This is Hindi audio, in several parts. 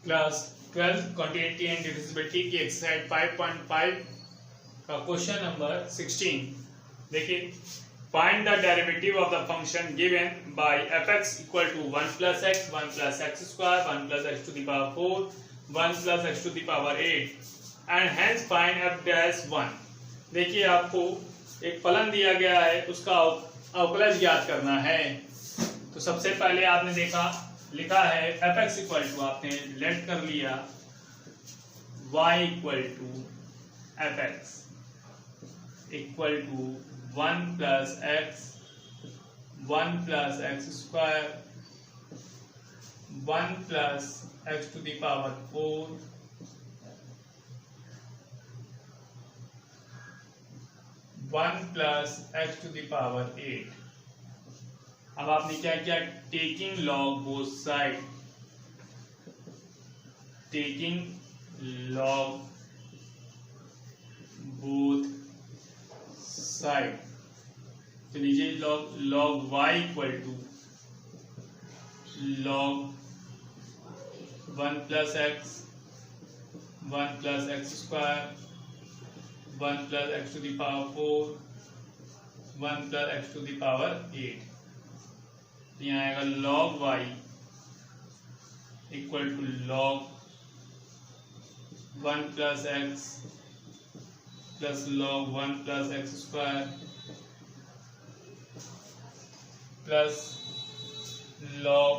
क्लास 12 क्वांटिटी एंड डिविजिबिलिटी की एक्सरसाइज 5.5 का क्वेश्चन नंबर 16। देखिए, find the derivative of the function given by fx equal to 1 plus X 1 plus x square 1 plus x to the power 4 1 plus x to the power 8 and hence find f dash 1। देखिए, आपको एक फलन दिया गया है, उसका अवकलज ज्ञात करना है। तो सबसे पहले आपने लिखा है fx इक्वल टू, आपने लेट कर लिया y equal to fx equal to 1 plus X 1 plus x square 1 plus x to the power 4 1 plus x to the power 8। अब आपने क्या किया, taking log both side, taking log both side. तो लीजिए log y equal to log 1 plus X 1 plus x square 1 plus x to the power 4 1 plus x to the power 8। यहाँ आएगा log y equal to log 1 plus x plus log 1 plus x square plus log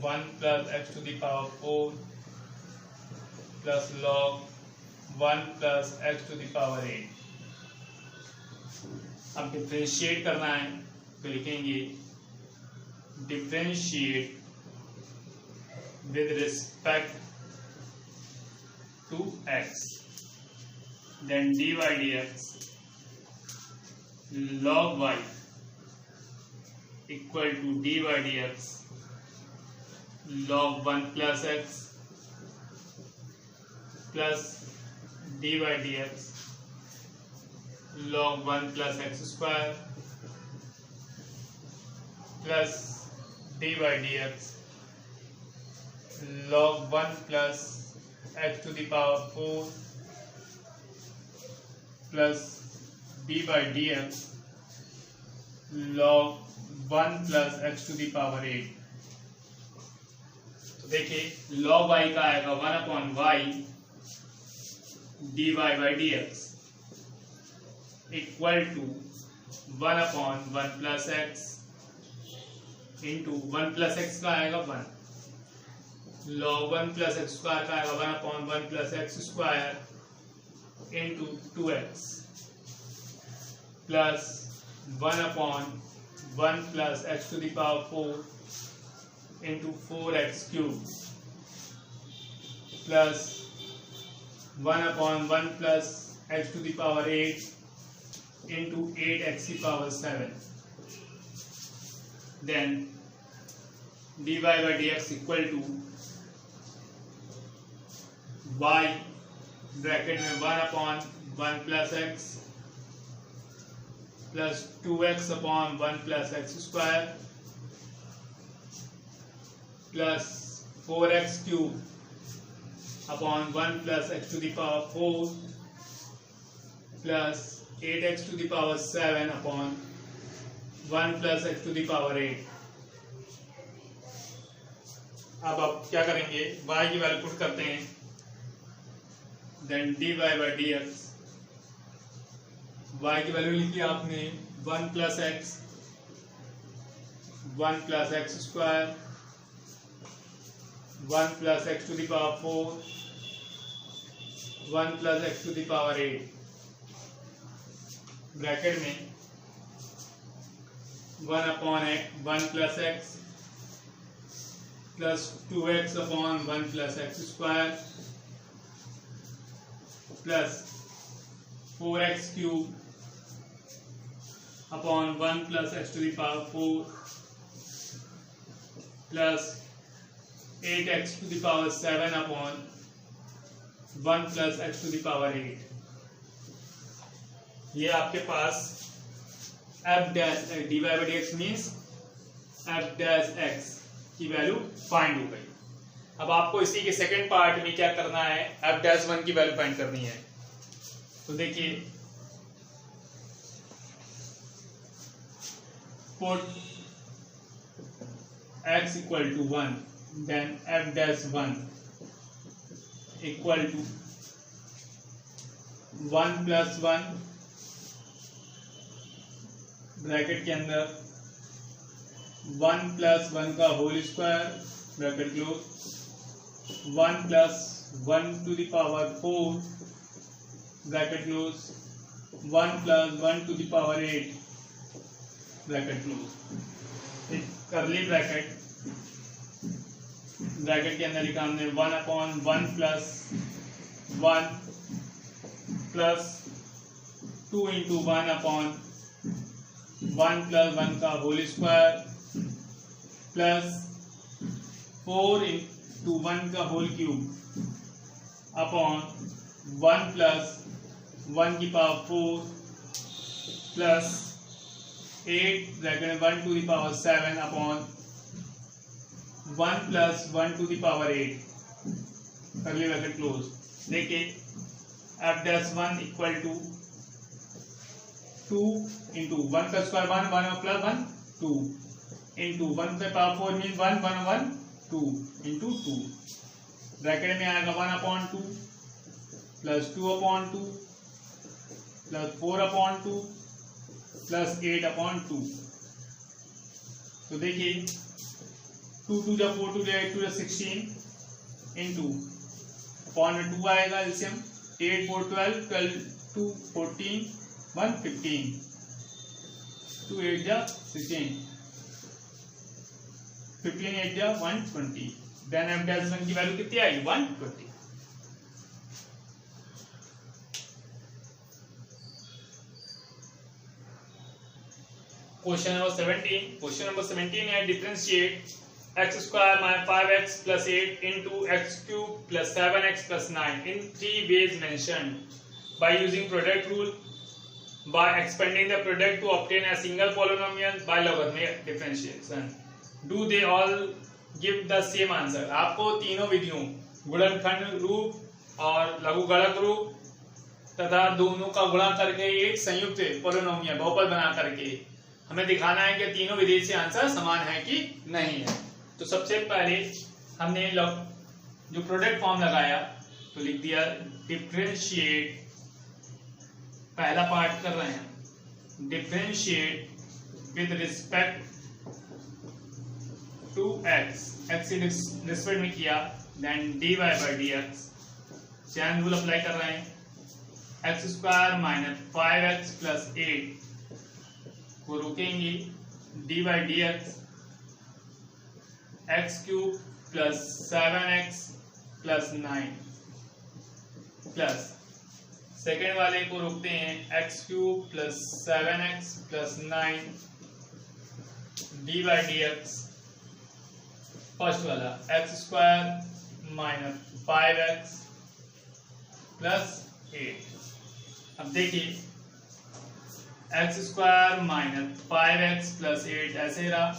1 plus x to the power 4 plus log 1 plus x to the power 8। अब डिफरेंशिएट करना है तो लिखेंगे differentiate with respect to x, then dy dx log y equal to dy dx log 1 plus x plus dy dx log 1 plus x square plus dy dx log 1 plus x to the power 4 plus dy dx log 1 plus x to the power 8। तो देखिए log y का आएगा 1 upon y dy by dx equal to 1 upon 1 plus X into 1 plus X का आएगा 1 log 1 प्लस एक्स स्क्वायर का आएगा 1 upon 1 plus x square into 2x plus 1 upon 1 plus x to the power 4 into 4x cube plus 1 upon 1 plus x to the power 8 into 8x की power 7। then dy by dx equal to y bracket में 1 upon 1 plus x plus 2x upon 1 plus x square plus 4x cube upon 1 plus x to the power 4 plus 8x to the power 7 upon 1 plus x to the power 8। अब आप क्या करेंगे, y की वैल्यू पुट करते हैं, then dy by dx y की वैल्यू लिखी आपने 1 plus X 1 plus x square 1 plus x to the power 4 1 plus x to the power 8 bracket में 1 upon 1 plus x plus 2x upon 1 plus x square plus 4x cube upon 1 plus x to the power 4 plus 8x to the power 7 upon 1 plus x to the power 8। ये आपके पास f dash dy by dx means f dash x की वैल्यू फाइंड हो गई। अब आपको इसी के सेकंड पार्ट में क्या करना है, f-1 की वैल्यू फाइंड करनी है। तो देखिए put x equal to 1 then f-1 equal to 1 plus 1 bracket के अंदर 1 प्लस 1 का whole square bracket close, 1 plus 1 to the power 4 bracket close, 1 plus 1 to the power 8 bracket close. Curly bracket के अंदर लिखा हमने 1/1 प्लस 1 प्लस 2 इंटू 1/1 प्लस 1 का होल स्क्वायर प्लस 4 इंटू 1 का होल क्यूब अपॉन 1 प्लस 1 की पावर 4 प्लस 8 ब्रैकेट में 1 to the power 7 upon 1 plus 1 to the power 8 curly bracket close. देखिए f-1 इक्वल टू 2 इंटू 1 का स्क्वायर 1 प्लस 1 2 इंटू 1 पे पावर 4 मीन 1 2 इंटू 2 ब्रैकेट में आएगा 1/2 प्लस 2/2 प्लस 4/2 प्लस 8/2। तो देखिए 2 2 जा 4 2 जा 8 2 जा 16 इंटू अपॉन में 2 आएगा एलसीएम 8 4 12 12 2 14 1 15 2 8 जा 16 15 8 जा 120। देन f-1 की वैल्यू कितनी आएगी 120। क्वेश्चन नंबर 17 है differentiate x square minus 5x plus 8 into x cube plus 7x plus 9 in 3 ways mentioned by using product rule, by expanding the product to obtain a single polynomial, by logarithmic differentiation. Do they all give the same answer? आपको तीनों विधियों गुणनखंड रूप और लघुगणक रूप तथा दोनों का गुणा करके एक संयुक्त पोलिनोमियल बहुपद बना करके हमें दिखाना है कि तीनों विधि से आंसर समान है कि नहीं है। तो सबसे पहले हमने जो प्रोडक्ट फॉर्म लगाया तो लिख दिया डिफरेंशिएट, पहला पार्ट कर रहे हैं differentiate with respect to x के रिस्पेक्ट में किया, then dy by dx chain rule apply कर रहे हैं। x square minus 5x plus 8 को रोकेंगे, D by D x cube plus 7x plus 9 plus second वाले को रोकते हैं x cube plus 7x plus 9 D by D x. First वाला x square minus 5x plus 8। अब देखिए x square minus 5x plus 8 ऐसे रहा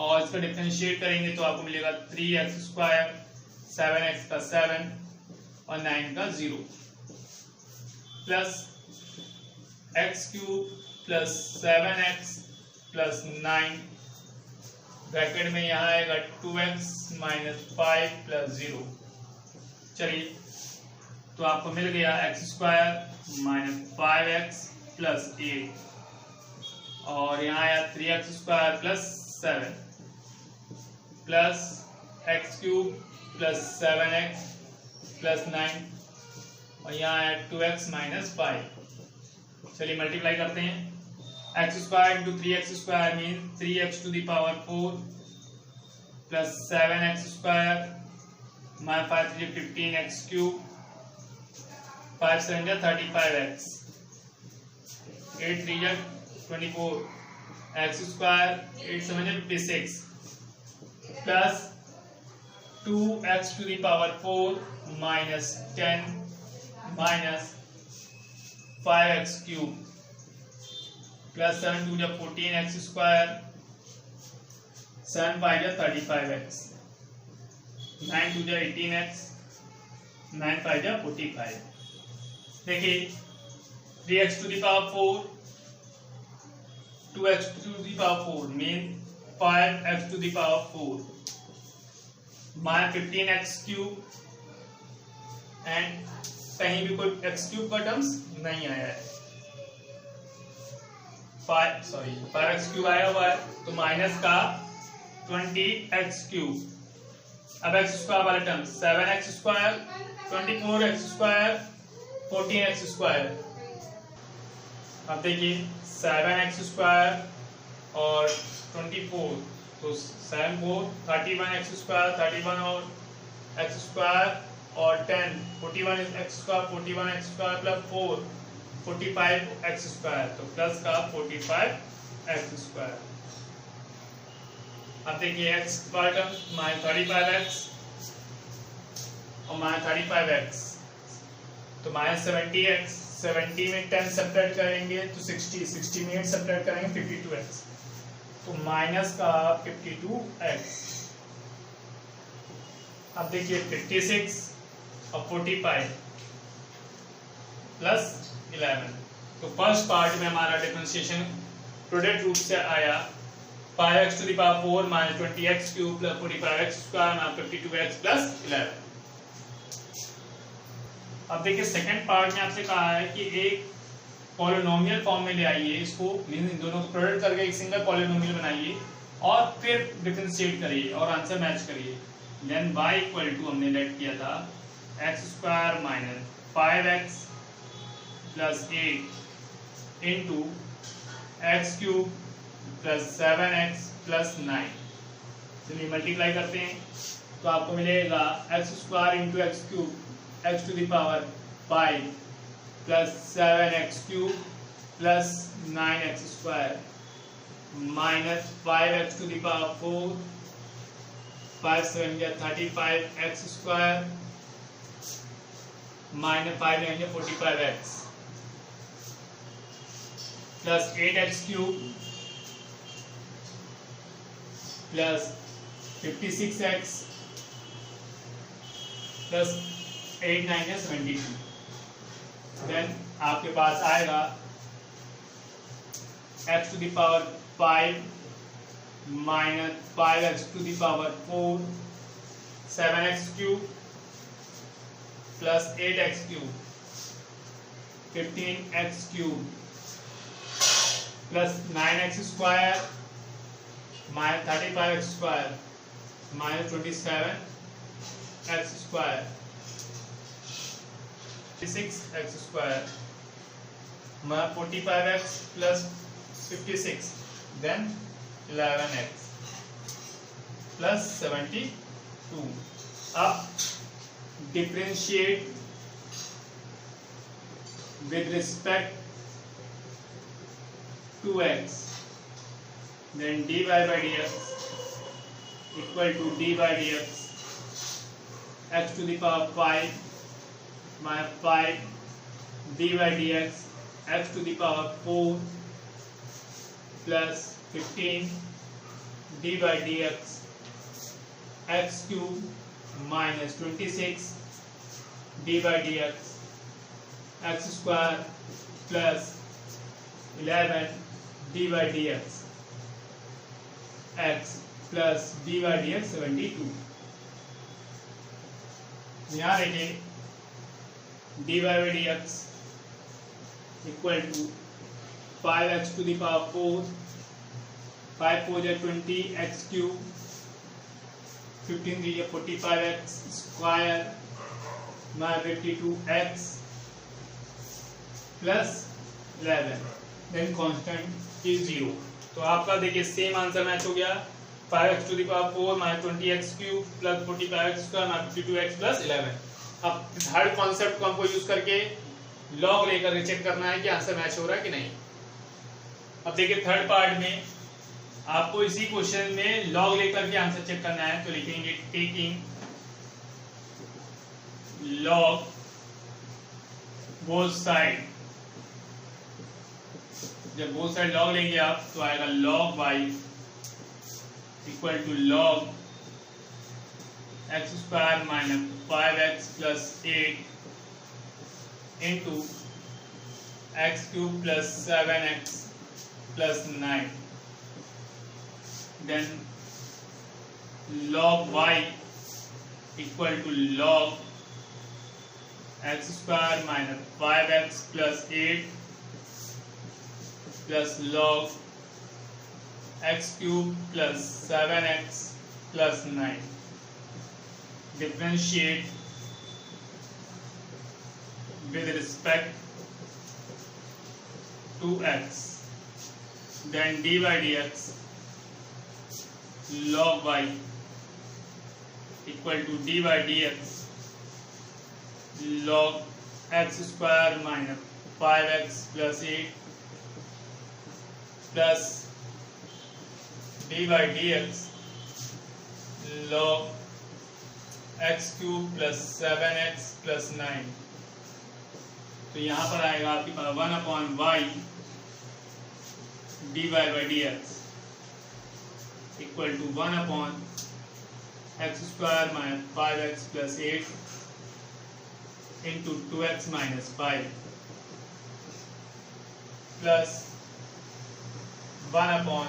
और इसका डिफरेंशिएट करेंगे तो आपको मिलेगा 3x स्क्वायर 7x का 7 और 9 का 0 plus x cube plus 7x plus 9 bracket में यहाँ आएगा 2x माइनस 5 प्लस 0। चलिए तो आपको मिल गया x square minus 5x plus 8 और यहाँ आया 3x square plus 7 plus x cube plus 7x plus 9 और यहाँ आया 2x माइनस 5। चलिए मल्टीप्लाई करते हैं। x square into 3x square mean 3x to the power 4 plus 7x square minus 5 3 15x cube 5 7 35x 8 3 24 x square 8 7 56 plus 2x to the power 4 minus 10 minus 5x cube plus 7 2 14x square 7 5 35x 9 2 जा 18x, 9 5 जा 45। देखिए 3x to the power 4, 2x to the power 4 mean 5x to the power 4 my 15x cube, and कहीं भी कोई x क्यूब का टर्म्स नहीं आया है, 5x क्यूब आया हुआ है, तो माइनस का 20x क्यूब। अब x स्क्वायर वाले term 7x square, 24x square, 14x square. अब देखिए 7x स्क्वायर और 24, तो 7 4 31x स्क्वायर, 31 और x स्क्वायर और 10 41x square, 41x square plus 4 45x square, तो प्लस का 45x स्क्वायर। अब देखिए x square term minus 35x और माइनस 35x, तो माइनस 70x, 70 में 10 सब्ट्रैक्ट करेंगे तो 60, 60 में 8 सब्ट्रैक्ट करेंगे 52x, तो माइनस का 52x। अब देखिए 56 और 45 प्लस 11, तो फर्स्ट पार्ट में हमारा डिफरेंशिएशन प्रोडक्ट रूप से आया 5x to the power 4 minus 20x cube plus 45x square minus 52x plus 11। अब देखिए सेकंड पार्ट में आपसे कहा है कि एक पॉलिनोमियल फॉर्म में ले आइए इसको, मीन इन दोनों को प्रोडक्ट करके एक सिंगल पॉलिनोमियल बनाइए और फिर डिफरेंशिएट करिए और आंसर मैच करिए। देन y इक्वल टू हमने लेट किया था x square minus 5x plus 8 into x cube plus 7x plus 9। चलिए मल्टीप्लाई करते हैं तो आपको मिलेगा x square into x cube x to the power 5 plus 7x cube plus 9x square minus 5x to the power 4, 5 7 या 35x स्क्वायर माइनस 5 या 45x plus 8x cube plus 56x plus 8 9 या 72। देन आपके पास आएगा x to the power 5 minus 5x to the power 4, 7x cube plus 8x cube, 15x cube plus 9x square minus 35x square minus 27x square, 56x square minus 45x plus 56, then 11x plus 72। अब differentiate with respect to x, then dy by dx equal to d by dx x to the power 5 minus 5 d by dx x to the power 4 plus 15 d by dx x cube minus 26 d by dx x square plus 11 d by dx x plus d by dx 72। यहाँ देखिए dy by dx equal to 5x to the power 4, 5 4 is 20 x cube, 15 is 45x square minus 52x plus 11, then constant is 0। तो आपका देखिए सेम आंसर मैच हो गया 5x to the power 4 minus 20x cube plus 45x square minus 52x plus 11। अब थर्ड कॉन्सेप्ट को हमको यूज करके लॉग लेकर चेक करना है कि आंसर मैच हो रहा है कि नहीं। अब देखिए थर्ड पार्ट में आपको इसी क्वेश्चन में लॉग लेकर के आंसर चेक करना है, तो लिखेंगे टेकिंग लॉग बोथ साइड। जब बोथ साइड लॉग लेंगे आप तो आएगा log y equal to log x square minus 5x plus 8 into x cube plus 7x plus 9 then log y equal to log x square minus 5x plus 8 plus log x cube plus 7x plus 9. Differentiate with respect to x. Then dy dx log y equal to dy dx log x square minus 5x plus 8 plus dy dx log x cube plus 7x plus 9. तो यहाँ पर आएगा आपके पास 1 upon y dy by dx equal to 1 upon x square minus 5x plus 8 into 2x minus 5 plus 1 upon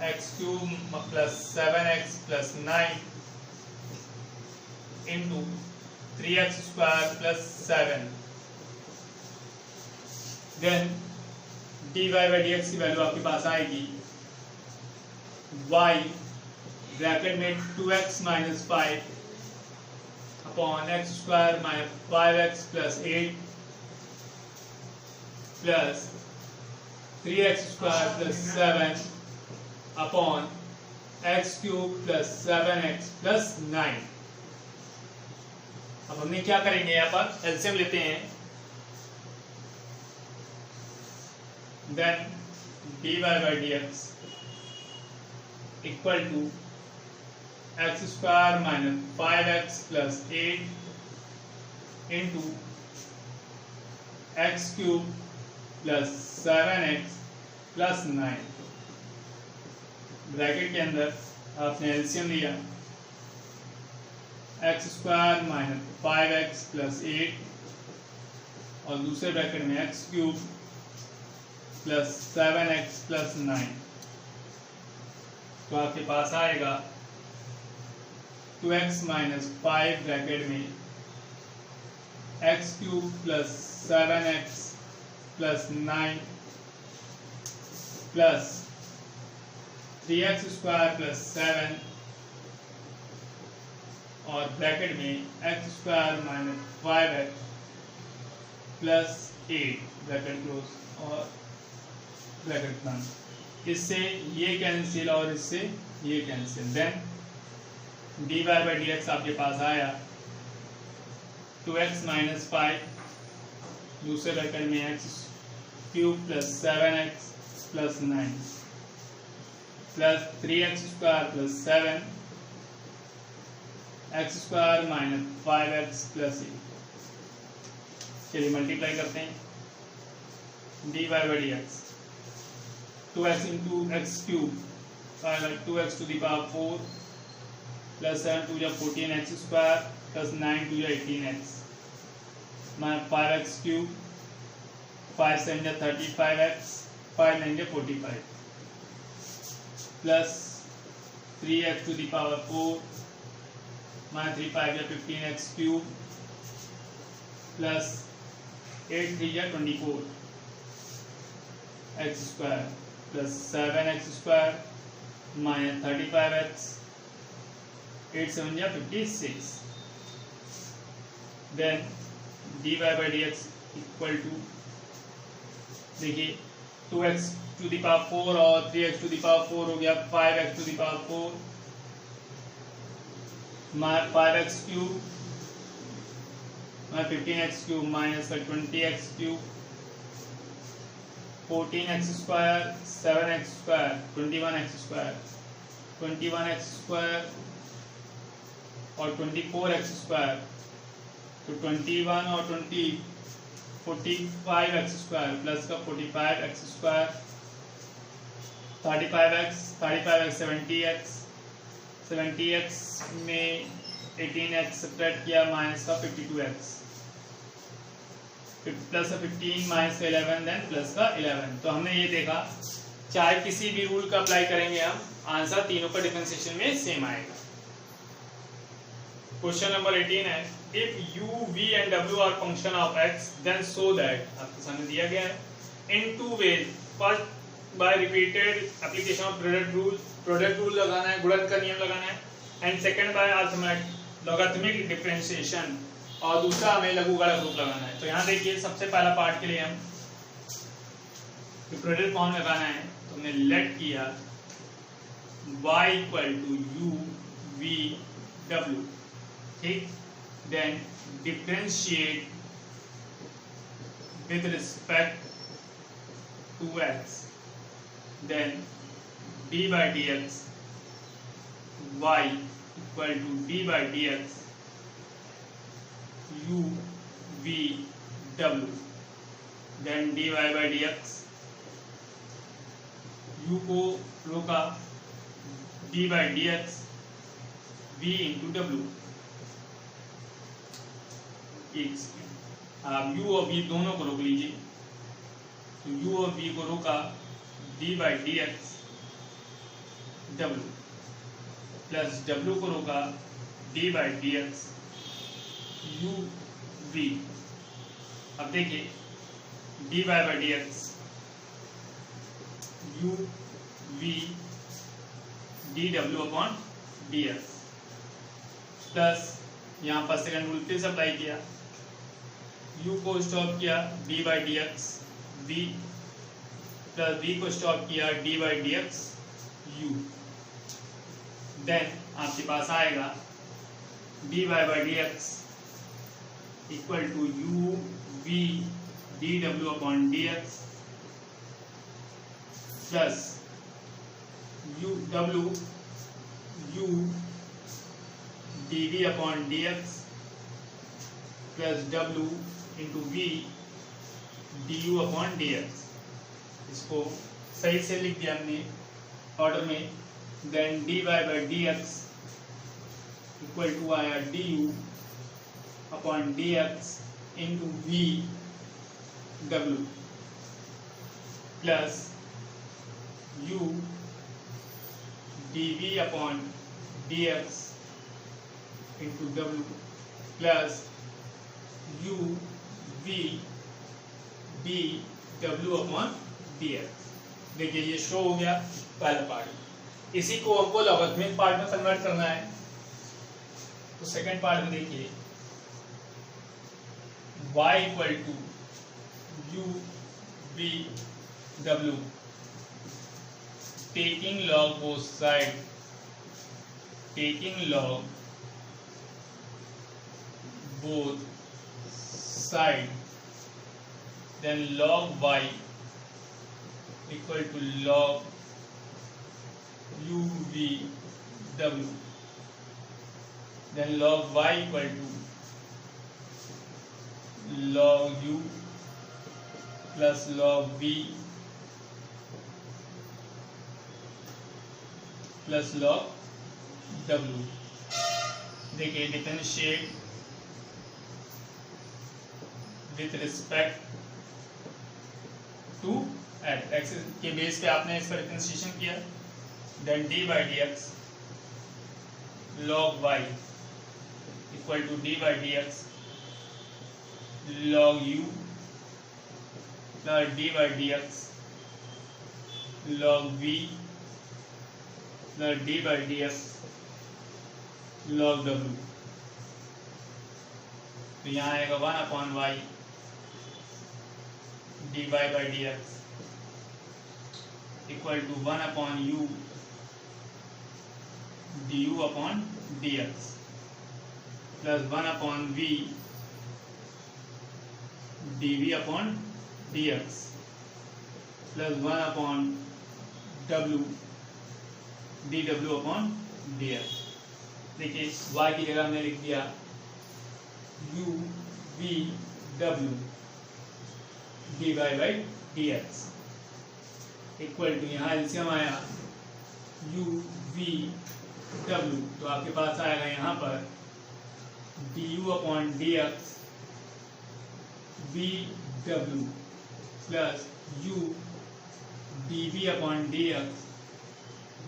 x cube plus 7x plus 9 into 3x square plus 7. Then dy by dx की वैल्यू आपके पास आएगी y ब्रैकेट में 2x minus 5 upon x square minus 5x plus 8 plus 3x square plus 7 upon x cube plus 7x plus 9. अब हमने क्या करेंगे, यहाँ पर एलसीएम लेते हैं. Then dy by dx equal to x square minus 5x plus 8 into x cube plus 7x plus 9. Bracket के अंदर आपने एलसीएम लिया x square minus 5x plus 8 और दूसरे ब्रैकेट में x cube plus 7x plus 9. तो आपके पास आएगा 2x माइनस 5 ब्रैकेट में x cube plus 7x plus 9 plus 3x square plus 7 और ब्रैकेट में x square minus 5x plus 8 bracket close और ब्रैकेट बंद. इससे ये कैंसिल और इससे ये cancel. Then dy by dx आपके पास आया 2x माइनस 5 दूसरे ब्रैकेट में x cube plus 7x plus 9 plus 3x square plus 7 x square minus 5x plus 8. चलिए मल्टीप्लाई करते हैं. dy by dx 2x into x cube 2x to the power 4 plus 7 to the 14x square plus 9 to the 18x minus 5x cube 5 7 the 35x 5 9 the 45 plus 3x to the power 4 minus 3 5 the 15x cube plus 8 3 the 24 x square plus 7x square minus 35x 8 7 या 56. Then dy by dx equal to देखिए 2x to the power 4 और 3x to the power 4 हो गया 5x to the power 4 minus 5x cube minus 15x cube minus 20x cube 14x square 7x square 21x square 21x square और 24x square. तो 21 और 20 45x square प्लस का 45x square 35x 70x 70x में 18x सब्ट्रैक्ट किया माइनस का 52x, प्लस का 15 माइनस का 11 देन प्लस का 11। तो हमने ये देखा चाहे किसी भी रूल का अप्लाई करेंगे हम, आंसर तीनों का डिफरेंशिएशन में सेम आएगा। क्वेश्चन नंबर 18 है, if u, v and w are function of x then so that, आपके सामने दिया गया है in two ways, first by repeated application of product rule लगाना है, गुणन का नियम लगाना है, and second by logarithmic differentiation, और दूसरा हमें लघुगणक रूप लगाना है। तो यहाँ देखिए सबसे पहला पार्ट के लिए हम प्रोडक्ट फॉर्म लगाना है, तो हमने लेट किया y equal to u v w, ठीक, then differentiate with respect to x, then d by dx y equal to d by dx u v w, then dy by dx, u को रोका, d by dx v into w। एक सेकेंड, आप u और v दोनों को रोक लीजिए, तो u और v को रोका, d by dx w, plus w को रोका, d by dx u v। अब देखिए dy by dx u v dw upon dx, plus यहाँ पर सेकंड रूल फिर से अप्लाई किया, u को स्टॉप किया d by dx v, plus v को स्टॉप किया d by dx u, then आपके पास आएगा dy by dx equal to u v dw upon dx plus u w u dv upon dx plus w into v du upon dx। इसको सही से लिख दिया हमने ऑर्डर में, then dy by dx equal to आया du upon dx into v w plus u dv upon dx into w plus u v dw upon dx। देखिए ये शो हो गया पहला पार्ट, इसी को हमको लॉगरिथमिक पार्ट में कन्वर्ट करना है। तो सेकंड पार्ट में देखिए y equal to u v w, taking log both side, taking log both side, then log y equal to log u v w, then log y equal to log u plus log v plus log w। देखिए differentiate with respect to x के बेस पे आपने इसका डिफरेंशिएशन किया, then d by dx log y equal to d by dx log u plus d by dx log v plus d by dx log w। तो यहाँ आएगा 1 upon y dy by dx equal to 1 upon u du upon dx plus 1 upon v dv upon dx plus 1 upon w dw upon dx। देखिए y की जगह हमने लिख दिया u v w dy by dx equal to, यहाँ एलसीएम आया u v डब्ल्यू, तो आपके पास आएगा यहाँ पर D you upon D x B W plus U D B upon D x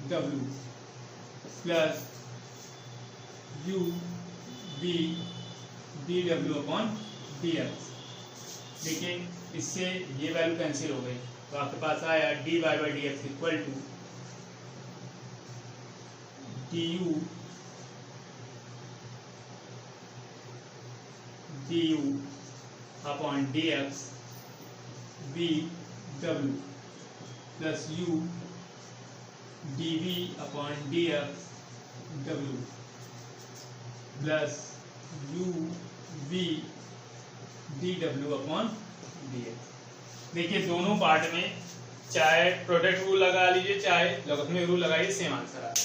W plus you B D W upon D x. देखिए इससे ये वैल्यू कैंसिल हो गई, तो आपके पास आया D Y by D x equal to D you upon D x B W plus U D B upon D x W plus you B D W upon D x. देखिए दोनों पार्ट में चाहे प्रोडक्ट रूल लगा लीजिए चाहे लॉगरिथमिक रूल लगाइए, सेम आंसर आएगा।